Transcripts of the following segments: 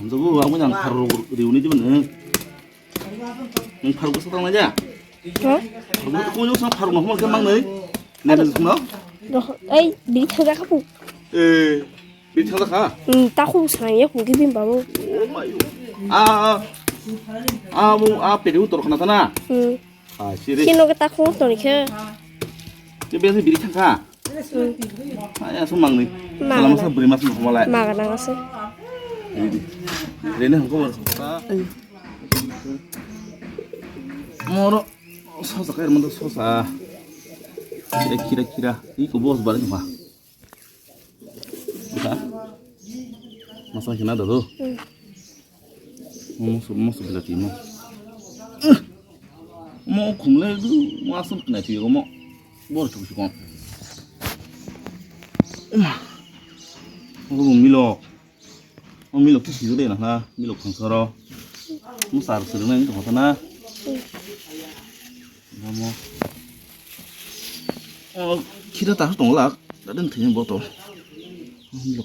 감자고 하고 그냥 바로 우리 우리 집은 응 바로 그 사당 나냐? Hả? 바로 그 꼬녀 사 바로 뭐 그냥 막 너희 내는 거? Rồi, ấy, bị theo ra khắc phục. 에 밑에 하다 가. Tao không xài nhé, một cái phim bảo luôn. 뭐 배우 또 나타나. 아, 시리. Khi nó cái tao không tổ này kia. 집에서 미리 참가. 아야 손 막네. 살면서 부리 맛을 먹고 말래. Mà cái năng sẽ. 얘는 한거 먹었다. 뭐로 소사 가야 만다 소사. 키라. 이거 뭐서 바르는 거야. Hả? Mà sao cho nó được luôn? Một số là gì mà? Một khung lên cứ mua sắm cái này thì có một bao nhiêu chục con? Có vùng Milo cái gì đấy nè, Milo khang saro, một sár sườn này cái gì đó nè, khi đó ta hết tổng là đã đến thời gian bao tổ. Milo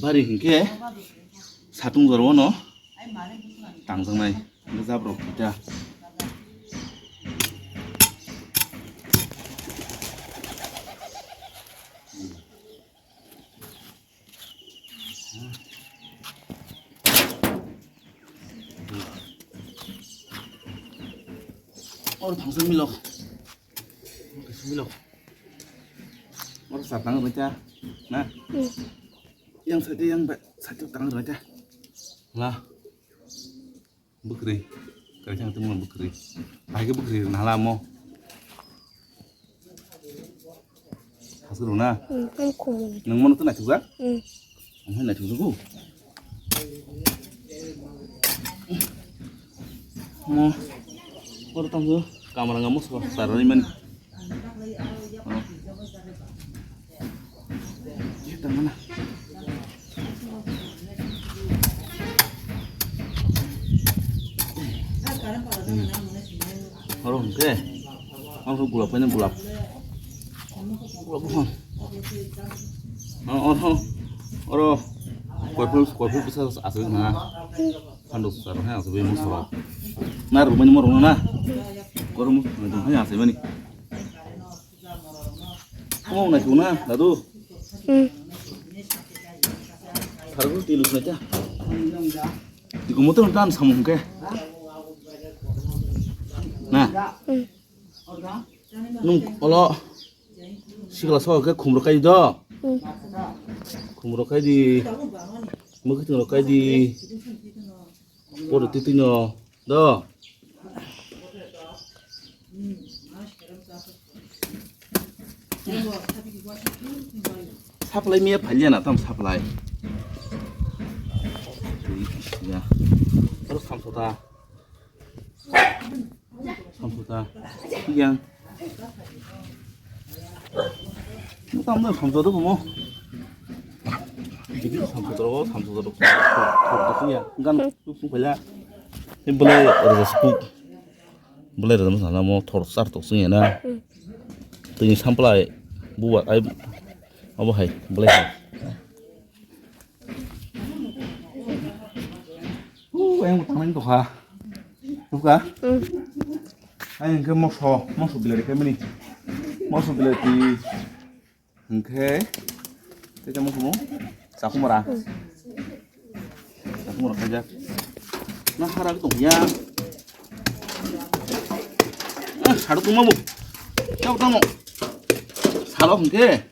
바리 hinke 사tung 저러 너 당장 này nó ra bọc ra 당장 밀어 sạt tăng rồi cha nè yang sợi yang vậy sạt cho tăng rồi cha là bực đi cái thằng tôi muốn bực đi hai cái bực đi là làm không thật sự na Không khủng. nâng món tức là thực ra không hay là thực ra cô mau có tăng chưa camera nggak mau sạt rồi mình Tang mana? Orang ke? Langsung gulap aja gulap. Gulap bukan? Orang kuat bisa asal na. Handuk sekarang hanya asal bemu soro. Nah rumahnya mau rumah na. Korang mau hanya asal bani. Oh naik mana? Lalu. 바로 뒤로 가자. 이거 못 들은 딴 사먹은 게. 나. 놈 얼어. 시글라서 그 구무로까지 더. 구무로까지. 뭐 같은 거까지. 오래 뛰뛰노. 너. 사플라이 미에 발리나 땀 사플라이. 야, 바로 삼소다. 그냥 땀은 삼소도 뭐. 이게 삼소도 그냥 그러니까 쑥 벌려. boleh ada sepuk. Boleh ada masalah mau thor sar tok sungena. Tự samplai buat ai apa hai boleh. Em tăng lên tục hả? Đúng cả? Anh cái móc sò bìa cái mini, móc sò bìa thì cái cho móc sò sao không mà sao không mà cái gì? Nó khai ra cái tổng nha. 살도 뚱마모 짱땅모 살아 근데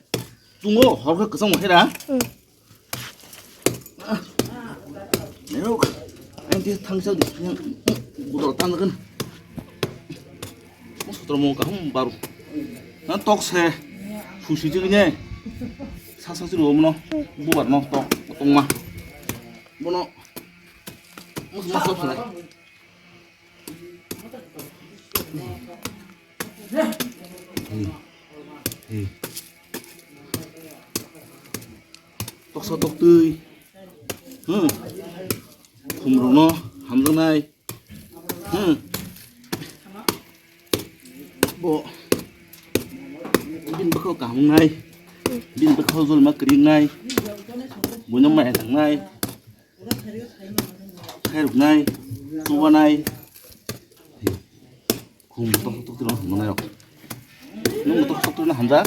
뚱어 하루 그 상모 해라 내가 안돼 탕셔도 그냥 못 얻었다는 건 소들 먹을까 한 바로 난 떡새 후시지 그냥 사사스로 오므너 뭐 받노 떡 똥마 뭐너 무슨 맛 없어 tóc sao tóc tươi khung rồng nó hầm trong này bộ bin bakal kamu ngay bin bakal zul makri ngay bunya mẹ thằng ngay khai được ngay tua này không tóc tóc nó không này đâu nó tóc nó hẳn ra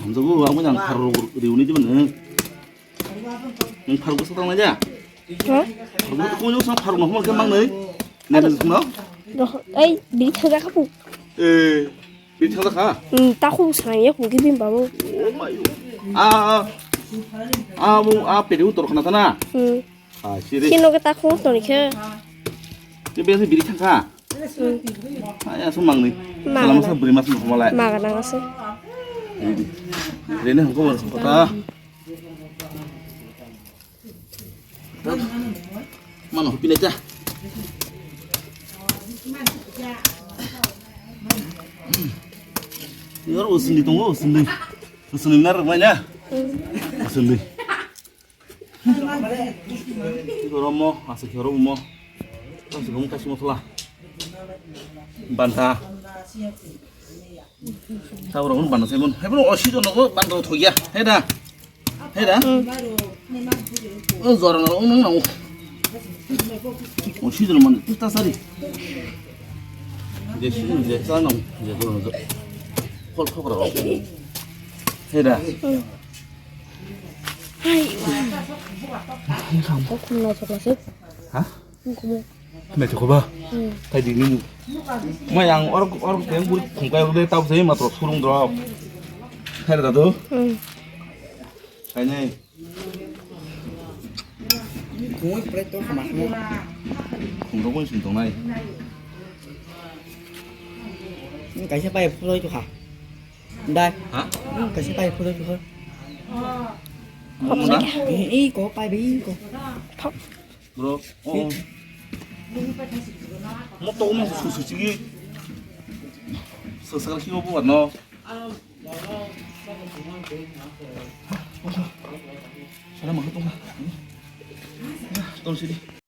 hẳn ra gua ông cái thằng pharo điều này chứ mình pharo có sao này nhá hả cô nhớ sao pharo nó không cái mang đấy này là nó rồi ấy bị theo ra khắc phục bị theo ra hả tao không sáng nhé cũng cái pin bảo 배우 떨어 나타나. 시리. khi nó cái tao không tao này kia cái bên mi리 창가. 야, 손 막네. 사람은 브리 맛은 못 몰라. mà cái nào sẽ 얘는 한꺼번에 봤다. mana hobi aja. Ini usun ditunggu, usun benar namanya. Usun deh. Kalau mau masuk ke rumah, langsung kamu kasih masalah. Bantah. Tahu orang bantah saya pun. Hebat orang sih orang bantah tuh ya. Heda. Zoran orang nang. orang sih orang mana? Kita sari. Dia sih dia sana. Dia orang tu. Kol orang. Heda. có không nào cho nó sức Hả? không có mua Mẹ cho ba. Thay đi đi. Mà yang orang yang buri kungkai udah tahu saya mah terus kurung drop. Heda tu. Kayaknya. Kung preto sama mo. Kung pun sintong này. Cái xe bay phụ thôi chú hả? Đây. Hả? Cái xe bay phụ thôi chú hả? học sách Ý có bay bí có. học Bro. Một tô mà sụt chi. Sợ khi mà buồn nó. Sao mà cái tông. Tông đi.